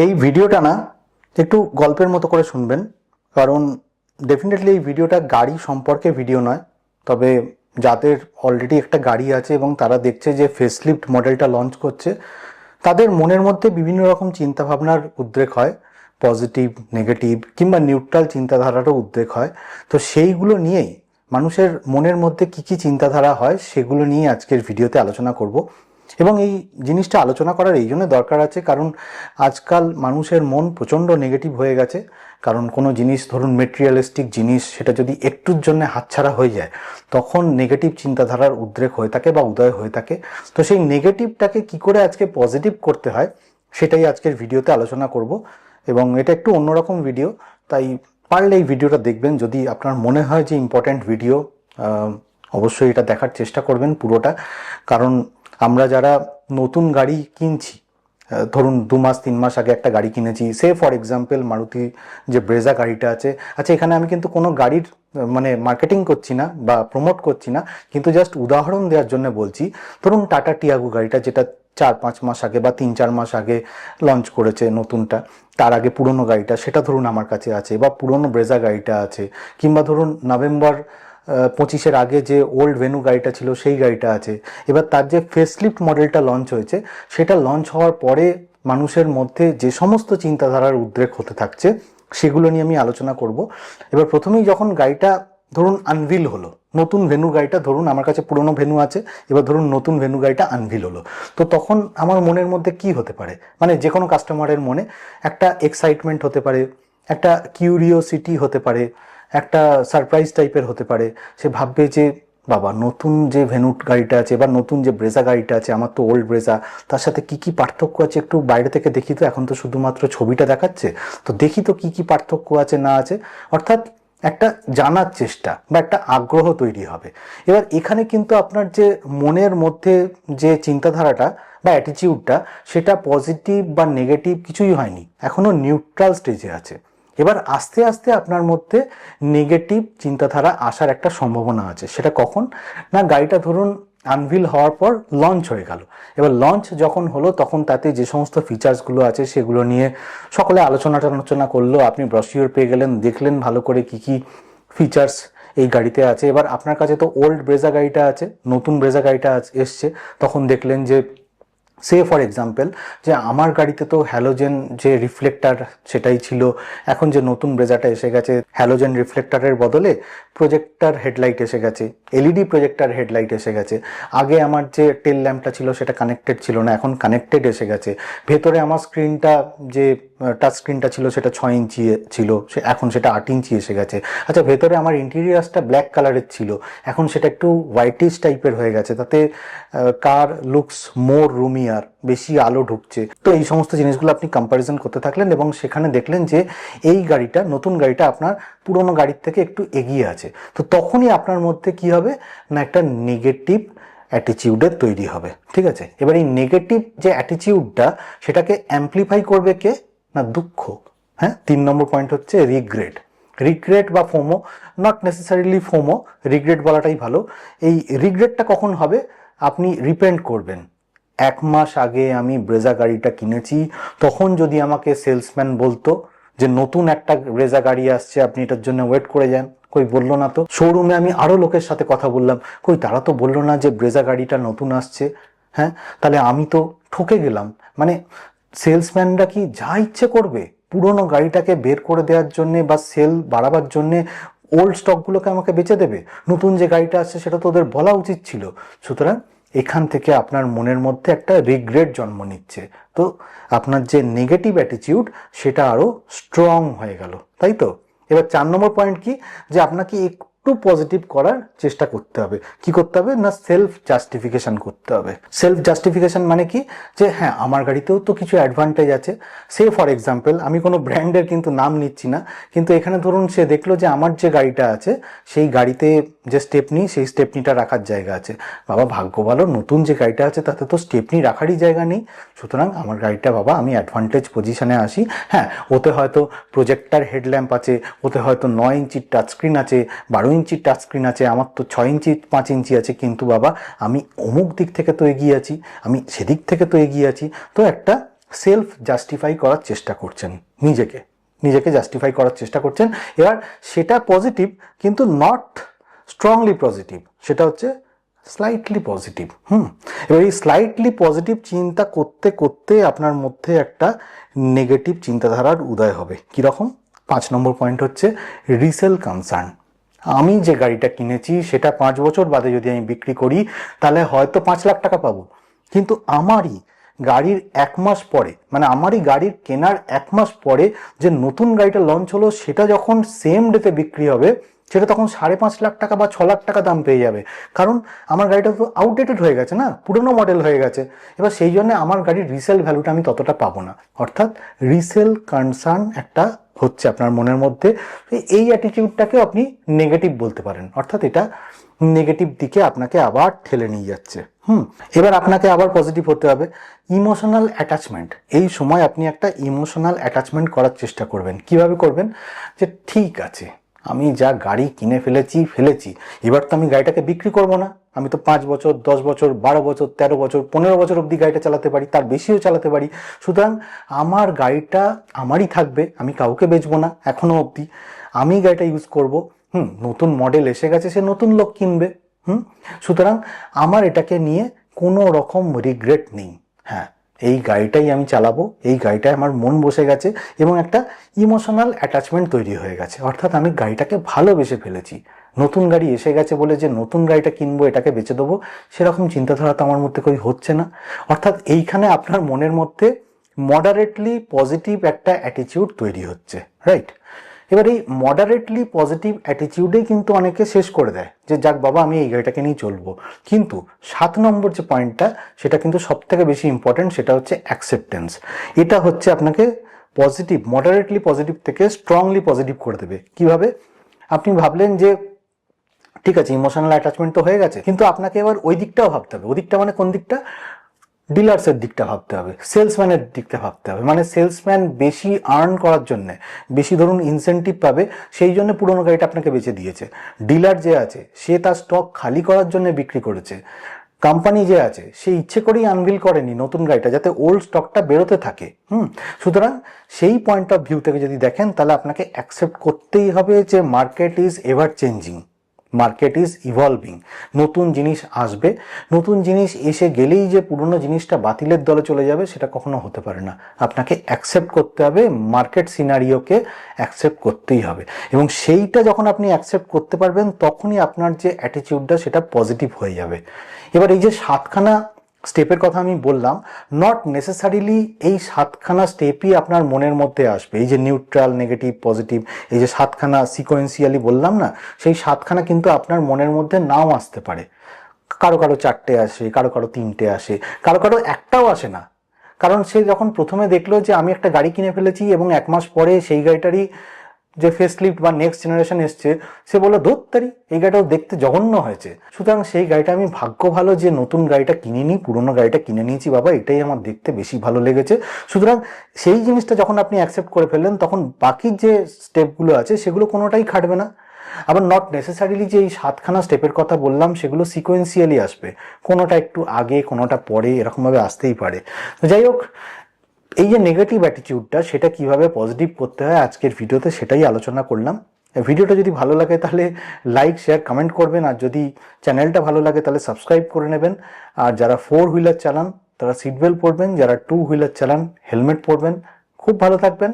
এই ভিডিওটা না একটু গল্পের মতো করে শুনবেন, কারণ ডেফিনেটলি এই ভিডিওটা গাড়ি সম্পর্কে ভিডিও নয়। তবে যাদের অলরেডি একটা গাড়ি আছে এবং তারা দেখছে যে ফেসলিফট মডেলটা লঞ্চ করছে, তাদের মনের মধ্যে বিভিন্ন রকম চিন্তাভাবনার উদ্রেক হয়। পজিটিভ, নেগেটিভ কিংবা নিউট্রাল চিন্তাধারারও উদ্রেক হয়। তো সেইগুলো নিয়েই মানুষের মনের মধ্যে কী কী চিন্তাধারা হয় সেগুলো নিয়ে আজকের ভিডিওতে আলোচনা করব। এবং এই জিনিসটা আলোচনা করার এই জন্য দরকার আছে, কারণ আজকাল মানুষের মন প্রচণ্ড নেগেটিভ হয়ে গেছে। কারণ কোনো জিনিস, ধরুন মেটেরিয়ালিস্টিক জিনিস, সেটা যদি একটুর জন্য হাতছাড়া হয়ে যায় তখন নেগেটিভ চিন্তাধারার উদ্রেক হয়ে থাকে বা উদয় হয়ে থাকে। তো সেই নেগেটিভটাকে কি করে আজকে পজিটিভ করতে হয় সেটাই আজকের ভিডিওতে আলোচনা করব। এবং এটা একটু অন্যরকম ভিডিও, তাই পারলে এই ভিডিওটা দেখবেন। যদি আপনার মনে হয় যে ইম্পর্ট্যান্ট ভিডিও, অবশ্যই এটা দেখার চেষ্টা করবেন পুরোটা। কারণ আমরা যারা নতুন গাড়ি কিনছি, ধরুন 2 মাস 3 মাস আগে একটা গাড়ি কিনেছি, সে ফর এক্সাম্পল মারুতি যে ব্রেজা গাড়িটা আছে। আচ্ছা, এখানে আমি কিন্তু কোনো গাড়ির মানে মার্কেটিং করছি না বা প্রমোট করছি না, কিন্তু জাস্ট উদাহরণ দেওয়ার জন্য বলছি। ধরুন টাটা টিয়াগো গাড়িটা, যেটা 4-5 মাস আগে বা 3-4 মাস আগে লঞ্চ করেছে নতুনটা, তার আগে পুরনো গাড়িটা সেটা ধরুন আমার কাছে আছে, বা পুরনো ব্রেজা গাড়িটা আছে, কিংবা ধরুন নভেম্বর 25-এর আগে যে ওল্ড ভেনু গাড়িটা ছিল সেই গাড়িটা আছে। এবার তার যে ফেসলিফট মডেলটা লঞ্চ হয়েছে, সেটা লঞ্চ হওয়ার পরে মানুষের মধ্যে যে সমস্ত চিন্তাধারার উদ্রেক হতে থাকছে সেগুলো নিয়ে আমি আলোচনা করব। এবার প্রথমেই যখন গাড়িটা ধরুন আনভিল হলো, নতুন ভেনু গাড়িটা, ধরুন আমার কাছে পুরনো ভেনু আছে, এবার ধরুন নতুন ভেনু গাড়িটা আনভিল হলো, তো তখন আমার মনের মধ্যে কি হতে পারে, মানে যে কোনো কাস্টমারের মনে একটা এক্সাইটমেন্ট হতে পারে, একটা কিউরিওসিটি হতে পারে, একটা সারপ্রাইজ টাইপের হতে পারে। সে ভাববে যে বাবা, নতুন যে ভেনু গাড়িটা আছে বা নতুন যে ব্রেজা গাড়িটা আছে, আমার তো ওল্ড ব্রেজা, তার সাথে কি কি পার্থক্য আছে একটু বাইরে থেকে দেখি তো। এখন তো শুধুমাত্র ছবিটা দেখাচ্ছে, তো দেখি তো কি কি পার্থক্য আছে না আছে। অর্থাৎ একটা জানার চেষ্টা বা একটা আগ্রহ তৈরি হবে। এবার এখানে কিন্তু আপনার যে মনের মধ্যে যে চিন্তাধারাটা বা অ্যাটিটিউডটা, সেটা পজিটিভ বা নেগেটিভ কিছুই হয়নি, এখনো নিউট্রাল স্টেজে আছে। এবার আস্তে আস্তে আপনার মধ্যে নেগেটিভ চিন্তাধারা আসার একটা সম্ভাবনা আছে। সেটা কখন না, গাড়িটা ধরুন আনভিল হওয়ার পর লঞ্চ হয়ে গেল। এবার লঞ্চ যখন হলো তখন তাতে যে সমস্ত ফিচার্সগুলো আছে সেগুলো নিয়ে সকলে আলোচনা করলো। আপনি ব্রশিওর পেয়ে গেলেন, দেখলেন ভালো করে কি কি ফিচার্স এই গাড়িতে আছে। এবার আপনার কাছে তো ওল্ড ব্রেজা গাড়িটা আছে, নতুন ব্রেজা গাড়িটা এসছে, তখন দেখলেন যে সে ফর এক্সাম্পল যে আমার গাড়িতে তো হ্যালোজেন যে রিফ্লেক্টার সেটাই ছিল, এখন যে নতুন ব্রেজাটা এসে গেছে হ্যালোজেন রিফ্লেক্টারের বদলে প্রজেক্টার হেডলাইট এসে গেছে, এলইডি প্রজেক্টার হেডলাইট এসে গেছে। আগে আমার যে টেল ল্যাম্পটা ছিল সেটা কানেক্টেড ছিল না, এখন কানেক্টেড এসে গেছে। ভেতরে আমার স্ক্রিনটা, যে টাচ স্ক্রিনটা ছিল সেটা 6 ইঞ্চি ছিল, এখন সেটা 8 ইঞ্চি এসে গেছে। আচ্ছা, ভেতরে আমার ইন্টেরিয়ার্সটা ব্ল্যাক কালারের ছিল, এখন সেটা একটু হোয়াইটিশ টাইপের হয়ে গেছে, তাতে কার লুকস মোর রুমিয়ার, বেশি আলো ঢুকছে। তো এই সমস্ত জিনিসগুলো আপনি কম্প্যারিজন করতে থাকলেন এবং সেখানে দেখলেন যে এই গাড়িটা, নতুন গাড়িটা আপনার পুরনো গাড়ির থেকে একটু এগিয়ে আছে। তো তখনই আপনার মধ্যে কি হবে না, একটা নেগেটিভ অ্যাটিটিউডের তৈরি হবে। ঠিক আছে, এবার এই নেগেটিভ যে অ্যাটিটিউডটা, সেটাকে অ্যাম্প্লিফাই করবে কে না, দুঃখ। হ্যাঁ, 3 নম্বর পয়েন্ট হচ্ছে রিগ্রেট। রিগ্রেট বা FOMO, not necessarily FOMO, regret বলাটাই ভালো। এই রিগ্রেটটা কখন হবে, আপনি রিপেন্ট করবেন। 1 মাস আগে আমি ব্রেজা গাড়িটা কিনেছি, তখন যদি আমাকে সেলসম্যান বলতো যে নতুন একটা ব্রেজা গাড়ি আসছে, আপনি এটার জন্য ওয়েট করে যান, কই বললো না তো। শোরুমে আমি আরো লোকের সাথে কথা বললাম, কই তারা তো বললো না যে ব্রেজা গাড়িটা নতুন আসছে। হ্যাঁ, তাহলে আমি তো ঠকে গেলাম। মানে সেলসম্যানরা কি যা ইচ্ছে করবে পুরনো গাড়িটাকে বের করে দেওয়ার জন্যে বা সেল বাড়াবার জন্যে ওল্ড স্টকগুলোকে আমাকে বেচে দেবে। নতুন যে গাড়িটা আসছে সেটা তো ওদের বলা উচিত ছিল। সুতরাং এখান থেকে আপনার মনের মধ্যে একটা রিগ্রেট জন্ম নিচ্ছে। তো আপনার যে নেগেটিভ অ্যাটিটিউড সেটা আরো স্ট্রং হয়ে গেল, তাই তো। এবার 4 নম্বর পয়েন্ট কি, যে আপনাকে একটু পজিটিভ করার চেষ্টা করতে হবে। কি করতে হবে না, সেলফ জাস্টিফিকেশন করতে হবে। সেলফ জাস্টিফিকেশন মানে কি, যে হ্যাঁ আমার গাড়িতেও তো কিছু অ্যাডভান্টেজ আছে। সে ফর এক্সাম্পল, আমি কোনো ব্র্যান্ডের কিন্তু নাম নিচ্ছি না, কিন্তু এখানে ধরুন সে দেখলো যে আমার যে গাড়িটা আছে সেই গাড়িতে যে স্টেপনি, সেই স্টেপনিটা রাখার জায়গা আছে। বাবা ভাগ্য ভালো, নতুন যে গাড়িটা আছে তাতে তো স্টেপনি রাখারই জায়গা নেই, সুতরাং আমার গাড়িটা বাবা আমি অ্যাডভান্টেজ পজিশনে আসি। হ্যাঁ, ওতে হয়তো প্রজেক্টার হেডল্যাম্প আছে, ওতে হয়তো 9 ইঞ্চির টাচস্ক্রিন আছে, 12 ইঞ্চির টাচস্ক্রিন আছে, আমার তো 6 ইঞ্চি 5 ইঞ্চি আছে, কিন্তু বাবা আমি অমুক দিক থেকে তো এগিয়ে আছি, আমি সেদিক থেকে তো এগিয়ে আছি। তো একটা সেলফ জাস্টিফাই করার চেষ্টা করছেন, নিজেকে জাস্টিফাই করার চেষ্টা করছেন। এবার সেটা পজিটিভ, কিন্তু নট স্ট্রংলি পজিটিভ, সেটা হচ্ছে স্লাইটলি পজিটিভ। এবার এই স্লাইটলি পজিটিভ চিন্তা করতে করতে আপনার মধ্যে একটা নেগেটিভ চিন্তাধারার উদয় হবে। কীরকম? 5 নম্বর পয়েন্ট হচ্ছে রিসেল কনসার্ন। আমি যে গাড়িটা কিনেছি সেটা 5 বছর বাদে যদি আমি বিক্রি করি তাহলে হয়তো 5 লাখ টাকা পাবো, কিন্তু আমারই গাড়ির 1 মাস পরে, মানে আমারই গাড়ির কেনার 1 মাস পরে যে নতুন গাড়িটা লঞ্চ হলো সেটা যখন সেম ডেতে বিক্রি হবে, সেটা তখন 5.5 লাখ টাকা বা 6 লাখ টাকা দাম পেয়ে যাবে। কারণ আমার গাড়িটা তো আউটডেটেড হয়ে গেছে না, পুরনো মডেল হয়ে গেছে। এবার সেই জন্য আমার গাড়ির রিসেল ভ্যালুটা আমি ততটা পাবো না। অর্থাৎ রিসেল কনসার্ন একটা হচ্ছে আপনার মনের মধ্যে। এই অ্যাটিটিউডটাকেও আপনি নেগেটিভ বলতে পারেন, অর্থাৎ এটা নেগেটিভ দিকে আপনাকে আবার ঠেলে নিয়ে যাচ্ছে। এবার আপনাকে আবার পজিটিভ হতে হবে। ইমোশনাল অ্যাটাচমেন্ট, এই সময় আপনি একটা ইমোশনাল অ্যাটাচমেন্ট করার চেষ্টা করবেন। কিভাবে করবেন? যে ঠিক আছে, আমি যা গাড়ি কিনে ফেলেছি, এবার তো আমি গাড়িটাকে বিক্রি করব না। আমি তো 5 বছর, 10 বছর, 12 বছর, 13 বছর, 15 বছর অবধি গাড়িটা চালাতে পারি, তার বেশিও চালাতে পারি। সুতরাং আমার গাড়িটা আমারই থাকবে, আমি কাউকে বেচবো না। এখনো অবধি আমি গাড়িটা ইউজ করব। নতুন মডেল এসে গেছে, সে নতুন লোক কিনবে। সুতরাং আমার এটাকে নিয়ে কোনো রকম রিগ্রেট নেই। হ্যাঁ, এই গাড়িটাই আমি চালাবো, এই গাড়িটায় আমার মন বসে গেছে এবং একটা ইমোশনাল অ্যাটাচমেন্ট তৈরি হয়ে গেছে। অর্থাৎ আমি গাড়িটাকে ভালোবেসে ফেলেছি। নতুন গাড়ি এসে গেছে বলে যে নতুন গাড়িটা কিনবো, এটাকে বেচে দেবো, সেরকম চিন্তাধারা তো আমার মধ্যে কই হচ্ছে না। অর্থাৎ এইখানে আপনার মনের মধ্যে মডারেটলি পজিটিভ একটা অ্যাটিটিউড তৈরি হচ্ছে, রাইট? এবার এই মডারেটলি পজিটিভ অ্যাটিটিউডেই কিন্তু অনেকে শেষ করে দেয় যে যাক বাবা, আমি এই গাড়িটাকে নিয়ে চলবো। কিন্তু 7 নম্বর যে পয়েন্টটা, সেটা কিন্তু সব থেকে বেশি ইম্পর্টেন্ট, সেটা হচ্ছে অ্যাকসেপ্টেন্স। এটা হচ্ছে আপনাকে পজিটিভ, মডারেটলি পজিটিভ থেকে স্ট্রংলি পজিটিভ করে দেবে। কিভাবে? আপনি ভাবলেন যে ঠিক আছে, ইমোশনাল অ্যাটাচমেন্ট তো হয়ে গেছে, কিন্তু আপনাকে এবার ওই দিকটাও ভাবতে হবে। ওই দিকটা মানে কোন দিকটা? ডিলার্সের দিকটা ভাবতে হবে, সেলসম্যানের দিকটা ভাবতে হবে। মানে সেলসম্যান বেশি আর্ন করার জন্য, বেশি ধরুন ইনসেন্টিভ পাবে, সেই জন্য পুরোনো গাড়িটা আপনাকে বেচে দিয়েছে। ডিলার যে আছে সে তার স্টক খালি করার জন্য বিক্রি করেছে। কোম্পানি যে আছে সে ইচ্ছে করেই আনভিল করেনি নতুন গাড়িটা, যাতে ওল্ড স্টকটা বেরোতে থাকে। সুতরাং সেই পয়েন্ট অফ ভিউ থেকে যদি দেখেন, তাহলে আপনাকে অ্যাকসেপ্ট করতেই হবে যে market is ever changing, market is evolving. নতুন জিনিস আসবে, নতুন জিনিস এসে গেলেই যে পুরনো জিনিসটা বাতিলের দলে চলে যাবে, সেটা কখনো হতে পারে না। আপনাকে অ্যাকসেপ্ট করতে হবে, মার্কেট সিনারিওকে অ্যাকসেপ্ট করতেই হবে। এবং সেইটা যখন আপনি অ্যাকসেপ্ট করতে পারবেন, তখনই আপনার যে অ্যাটিটিউডটা সেটা পজিটিভ হয়ে যাবে। এবার এই যে 7খানা স্টেপের কথা আমি বললাম, নট নেসেসারিলি এই 7খানা স্টেপই আপনার মনের মধ্যে আসবে। এই যে নিউট্রাল, নেগেটিভ, পজিটিভ, এই যে 7খানা সিকোয়েন্সিয়ালি বললাম না, সেই 7খানা কিন্তু আপনার মনের মধ্যে নাও আসতে পারে। কারো 4টে আসে, কারো 3টে আসে, কারো একটাও আসে না। কারণ সে যখন প্রথমে দেখলো যে আমি একটা গাড়ি কিনে ফেলেছি এবং 1 মাস পরে সেই গাড়িটারই যে ফেসলিফট বা নেক্সট জেনারেশন এসছে, সে বললো ধুত্তারি, এই গাড়িটাও দেখতে জঘন্য হয়েছে। সুতরাং সেই গাড়িটা, আমি ভাগ্য ভালো যে নতুন গাড়িটা কিনিনি, পুরোনো গাড়িটা কিনে নিয়েছি বাবা, এটাই আমার দেখতে বেশি ভালো লেগেছে। সুতরাং সেই জিনিসটা যখন আপনি অ্যাকসেপ্ট করে ফেললেন, তখন বাকি যে স্টেপগুলো আছে সেগুলো কোনোটাই খাটবে না। আবার নট নেসেসারিলি যে এই 7খানা স্টেপের কথা বললাম, সেগুলো সিকোয়েন্সিয়ালি আসবে, কোনোটা একটু আগে, কোনোটা পরে, এরকমভাবে আসতেই পারে। যাই হোক, এই যে নেগেটিভ অ্যাটিটিউডটা, সেটা কিভাবে পজিটিভ করতে হয় আজকের ভিডিওতে সেটাই আলোচনা করলাম। ভিডিওটা যদি ভালো লাগে তাহলে লাইক, শেয়ার, কমেন্ট করবেন। আর যদি চ্যানেলটা ভালো লাগে তাহলে সাবস্ক্রাইব করে নেবেন। আর যারা 4 হুইলার চালান তারা সিট বেল্ট পরবেন, যারা 2 হুইলার চালান হেলমেট পরবেন। খুব ভালো থাকবেন।